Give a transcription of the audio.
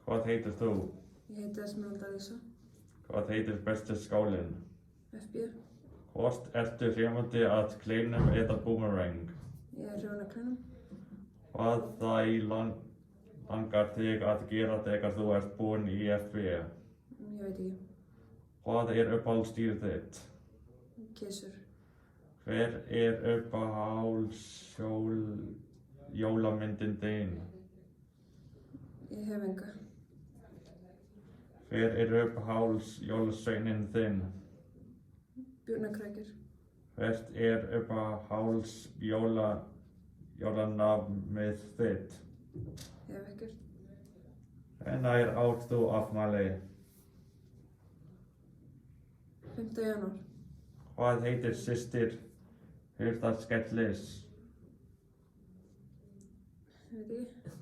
Hvað heitir þú? Ég heiti Esmeralda Lísa. Hvað heitir besti skálinn? FB. Hvort ertu hrifandi að kleinum eða boomerang? Ég er hrifin af kleinum. Hvað það langar þig að gera þegar þú ert búinn í FB? Ég veit ekki. Hvað er uppáhaldsdýrið þitt? Kisur. Hver er uppáhalds jólamyndin þín? Ég hef enga. Hver er uppáhalds jólasveininn þinn? Björnakrækjur. Hvert er uppáhalds jólanafnið þitt? Ég hef ekkert. Hvenær átt þú afmæli? 5. janúar. Hvað heitir systir Hurðar Skellis? Ég veit ekki.